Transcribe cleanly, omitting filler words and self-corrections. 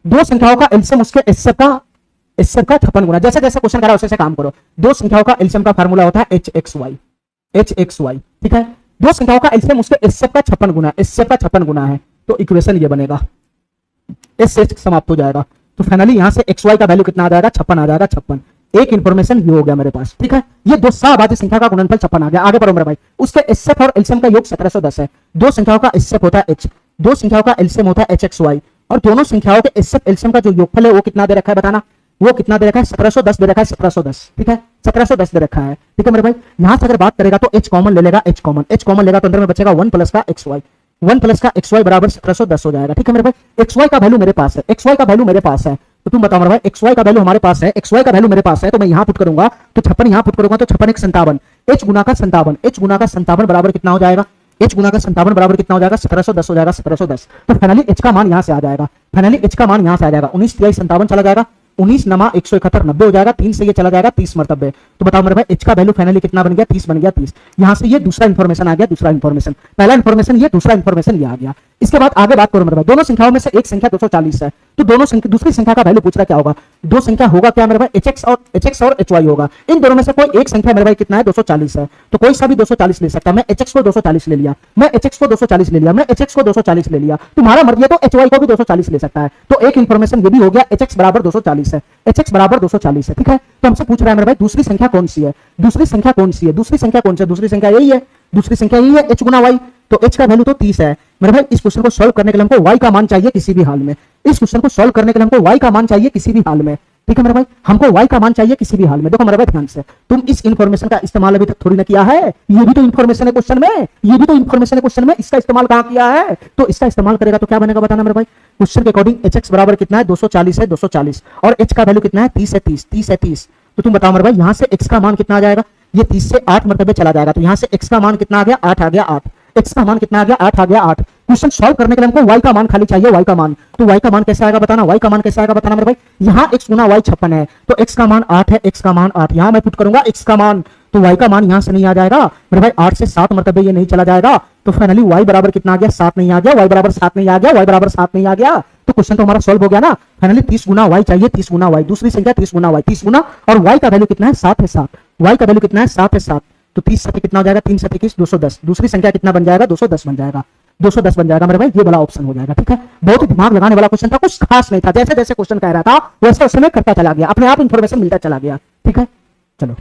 दो संख्याओं का एलसीएम उसके एचसीएफ का 56 गुना। जैसे जैसे क्वेश्चन करा वैसे काम करो। दो संख्याओं का एलसीएम का फार्मूला होता है एच एक्स वाई, ठीक है। दो संख्याओं का एलसीएम उसके एचसीएफ का 56 गुना, एचसीएफ का 56 गुना है, तो इक्वेशन ये बनेगा, एच से समाप्त हो जाएगा। तो फाइनली यहां से एक्स वाई का वैल्यू कितना आ जाएगा, 56 आ जाएगा, 56। एक इंफॉर्मेशन ये हो गया मेरे पास, ठीक है। ये दो सहभाज्य संख्या का गुणनफल 56 आ गया। आगे बढ़ो मेरे भाई। उसके एचसीएफ और एलसीएम का योग 1710 है। दो संख्याओं का एचसीएफ होता है एच, दो संख्याओं का एलसीएम होता है एच एक्स वाई, और दोनों संख्याओं के एचसीएफ एलसीएम का जो योगफल है वो कितना दे रखा है बताना, वो कितना दे रखा है, 1710 दे रखा है, 1710, ठीक है, 1710 दे रखा है, ठीक है मेरे भाई। यहां से अगर बात करेगा तो एच कॉमन ले लेगा, एच कॉमन लेगा तो अंदर में बचेगा 1 प्लस का एक्स वाई, 1 प्लस का एक्स वाई बराबर 1710 हो जाएगा, ठीक है मेरे भाई। एक्स वाई का वैल्यू मेरे पास है, एक्स वाई का वैल्यू मेरे पास है, तो तुम बताओ मेरे भाई, एक्स वाई का वैल्यू हमारे पास है, एक्स वाई का वैल्यू मेरे पास है, तो मैं यहां पुट करूंगा तो 56 यहां पुट करूंगा तो 56 एक 57, एच गुना का 57, एच गुना का 57 बराबर कितना हो जाएगा, एच गुना का 57 बराबर कितना हो जाएगा, 1710 हो जाएगा, 1710। तो फाइनली एच का मान यहां से आ जाएगा, फाइनली एच का मान यहां से आ जाएगा, 19 53 57 चला जाएगा, 19 नमा 171 90 हो जाएगा, 3 से ये चला जाएगा 30 मरतबे। तो बताओ मेरे भाई एच का वैल्यू फाइनली कितना बन गया, 30 बन गया, 30। यहां से ये दूसरा इंफॉर्मेशन आ गया, दूसरा इंफॉर्मेशन, पहला इंफॉर्मेशन ये, दूसरा इंफॉर्मेशन ये आ गया। इसके बाद आगे बात करो मेरे भाई, दोनों संख्याओं में से एक संख्या 240 है, तो दोनों संख्या, दूसरी संख्या का वैल्यू पूछ रहा क्या होगा, दो संख्या होगा क्या मेरे भाई, एच एक्स और एच वाई होगा। इन दोनों में से कोई एक संख्या मेरे भाई कितना है, 240 है, तो कोई सा भी 240 ले सकता है। मैं एच एक्स को 240 ले लिया, मैं एच एक्स को 240 ले लिया, मैं एच एक्स को 240 ले लिया, तुम्हारा मर्जी है तो एच वाई को भी 240 ले सकता है। तो एक इंफॉर्मेशन ये भी हो गया, एच एक्स बराबर 240 है, एच एक्स बराबर 240 है, ठीक है। तो हमसे पूछ रहा है मेरे भाई दूसरी संख्या कौन सी है, दूसरी संख्या कौन सी है, दूसरी संख्या कौन सी है, दूसरी संख्या यही है, दूसरी संख्या यही है, एच गुना वाई, तो एच का वैल्यू तो 30 है मेरे भाई। इस क्वेश्चन को सॉल्व करने के लिए हमको वाई का मान चाहिए किसी भी हाल में, इस क्वेश्चन को सॉल्व करने के लिए हमको वाई का मान चाहिए किसी भी हाल में, ठीक है मेरे भाई, हमको वाई का मान चाहिए किसी भी हाल में। देखो मेरे भाई ध्यान से, तुम इस इंफॉर्मेशन का इस्तेमाल अभी तक थोड़ी ना किया है, ये भी तो इंफॉर्मेशन है क्वेश्चन में, ये भी तो इंफॉर्मेशन है क्वेश्चन में, इसका इस्तेमाल कहां किया है, तो इसका इस्तेमाल करेगा तो क्या बनेगा बताना मेरे भाई। क्वेश्चन के अकॉर्डिंग एच एक्स बराबर कितना है, 240 है, 240, और एच का वैल्यू कितना है, 30 है, 30 है, 30। तो तुम बताओ मेरे भाई यहां से एक्स का मान कितना आ जाएगा, ये 30 से 8 मरतबे चला जाएगा, तो यहां से एक्स का मान कितना आ गया, 8 आ गया, 8। एक्स का मान कितना आ गया, 8 आ गया, 8। क्वेश्चन सॉल्व करने के लिए हमको वाई का मान खाली चाहिए, वाई का मान, तो वाई का मान कैसे आएगा बताना, वाई का मान कैसे आएगा बताना मेरे भाई। यहां एक्स गुना वाई 56 है, तो एक्स का मान 8 है, एक्स का मान 8, यहां मैं पुट करूंगा एक्स का मान, तो वाई का मान यहां से नहीं आ जाएगा मेरे भाई, 8 से 7 मरतबे ये नहीं चला जाएगा, तो फाइनली वाई बराबर कितना आ गया, 7 नहीं आ गया, वाई बराबर 7 नहीं आ गया, वाई बराबर 7 नहीं आ गया, तो क्वेश्चन तो हमारा सॉल्व हो गया ना। फाइनली 30 गुना वाई चाहिए, 30 गुना वाई, दूसरी संख्या 30 गुना वाई, 30 गुना, और वाई का वैल्यू कितना है, 7 है, 7, वाई का वैल्यू कितना है, 7 है, 7, तो 30 से कितना हो जाएगा, 3 से 21 210, दूसरी संख्या कितना बन जाएगा, 210 बन जाएगा, 210 बन जाएगा मेरे भाई, ये वाला ऑप्शन हो जाएगा, ठीक है। बहुत ही दिमाग लगाने वाला क्वेश्चन था, कुछ खास नहीं था, जैसे जैसे क्वेश्चन कह रहा था वैसे वैसे मैं करता चला गया, अपने आप इंफॉर्मेशन मिलता चला गया, ठीक है। चलो।